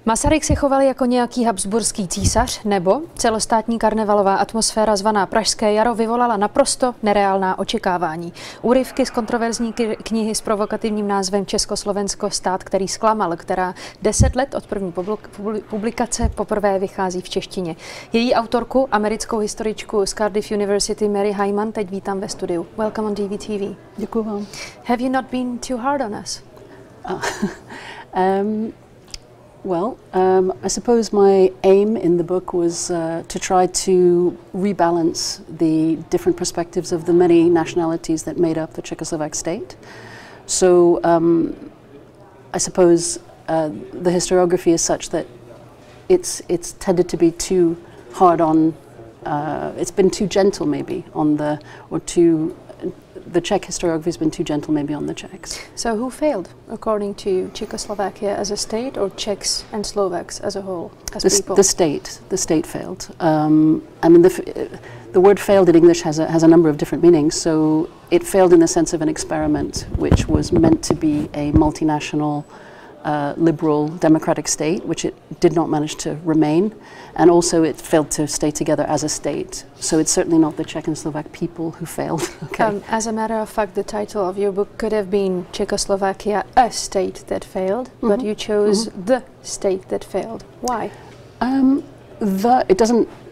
Masaryk se choval jako nějaký habsburský císař, nebo celostátní karnevalová atmosféra zvaná Pražské jaro vyvolala naprosto nereálná očekávání. Úryvky z kontroverzní knihy s provokativním názvem Československo, stát, který zklamal, která 10 let od první publikace poprvé vychází v češtině. Její autorku, americkou historičku z Cardiff University Mary Hyman, teď vítám ve studiu. Welcome on DVTV. Děkuji vám. Have you not been too hard on us? I suppose my aim in the book was to try to rebalance the different perspectives of the many nationalities that made up the Czechoslovak state. So I suppose the historiography is such that it's tended to be too hard on, it's been too gentle maybe on the, or too, the Czech historiography has been too gentle maybe on the Czechs. So who failed, according to Czechoslovakia as a state, or Czechs and Slovaks as a whole, as people? The state failed. I mean, the word failed in English has a number of different meanings. So it failed in the sense of an experiment which was meant to be a multinational, liberal, democratic state, which it did not manage to remain. And also it failed to stay together as a state. So it's certainly not the Czech and Slovak people who failed. Okay. As a matter of fact, the title of your book could have been Czechoslovakia, a state that failed, but you chose the state that failed. Why?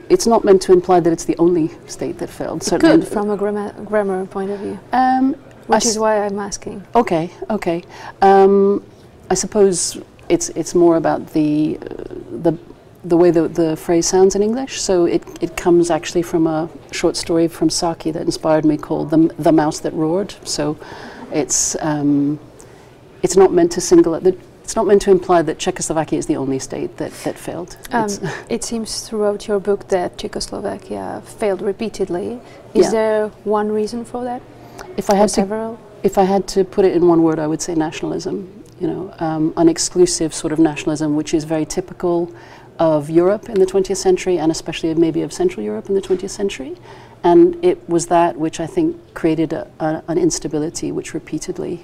It's not meant to imply that it's the only state that failed. Certainly. Good, from a grammar point of view, which is why I'm asking. Okay. I suppose it's more about the way the phrase sounds in English. So it comes actually from a short story from Saki that inspired me called The Mouse That Roared. So it's not meant to single it. It's not meant to imply that Czechoslovakia is the only state that failed. It seems throughout your book that Czechoslovakia failed repeatedly. Is there one reason for that? If I had to put it in one word, I would say nationalism. You know, an exclusive sort of nationalism, which is very typical of Europe in the 20th century, and especially maybe of Central Europe in the 20th century. And it was that which I think created an instability which repeatedly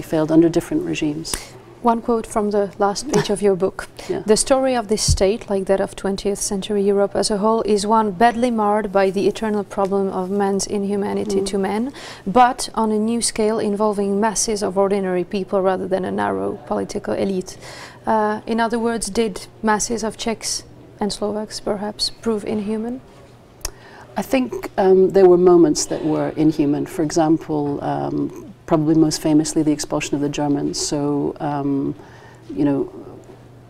failed under different regimes. One quote from the last page of your book. The story of this state, like that of 20th century Europe as a whole, is one badly marred by the eternal problem of man's inhumanity to men, but on a new scale involving masses of ordinary people rather than a narrow political elite. In other words, did masses of Czechs and Slovaks perhaps prove inhuman? I think there were moments that were inhuman. For example, probably most famously the expulsion of the Germans. So, you know,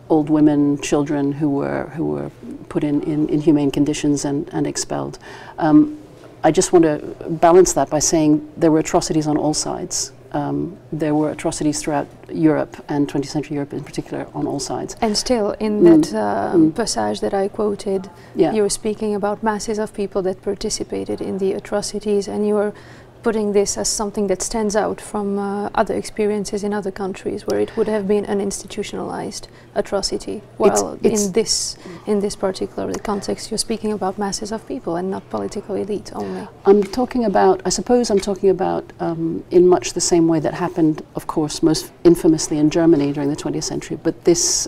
old women, children who were put in inhumane conditions and expelled. I just want to balance that by saying there were atrocities on all sides. There were atrocities throughout Europe, and 20th century Europe in particular, on all sides. And still, in that passage that I quoted, you were speaking about masses of people that participated in the atrocities, and you were putting this as something that stands out from other experiences in other countries where it would have been an institutionalized atrocity. While in this particular context, you're speaking about masses of people and not political elite only. I suppose I'm talking about in much the same way that happened, of course, most infamously in Germany during the 20th century. But this,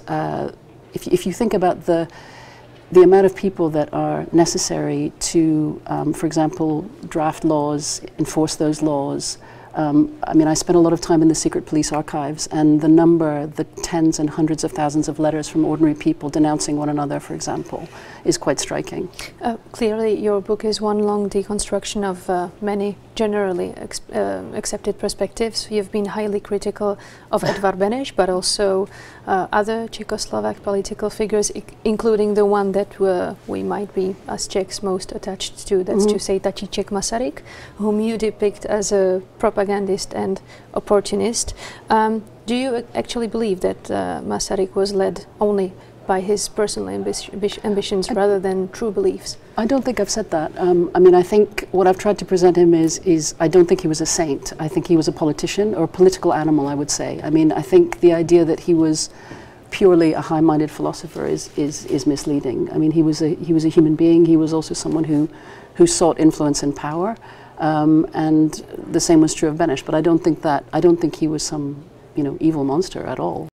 if you think about the amount of people that are necessary to, for example, draft laws, enforce those laws. I mean, I spent a lot of time in the secret police archives, and the tens and hundreds of thousands of letters from ordinary people denouncing one another, for example, is quite striking. Clearly, your book is one long deconstruction of many generally accepted perspectives. You've been highly critical of Edvard Beneš, but also other Czechoslovak political figures, including the one that we might be, as Czechs, most attached to, that's to say Tatíček Masaryk, whom you depict as a propagandist and opportunist. Do you actually believe that Masaryk was led only by his personal ambitions rather than true beliefs? I don't think I've said that. I mean, I think what I've tried to present him is I don't think he was a saint. I think he was a politician, or a political animal, I would say. I mean, I think the idea that he was purely a high-minded philosopher is misleading. I mean, he was a human being. He was also someone who sought influence and power, and the same was true of Beneš. But I don't think he was some evil monster at all.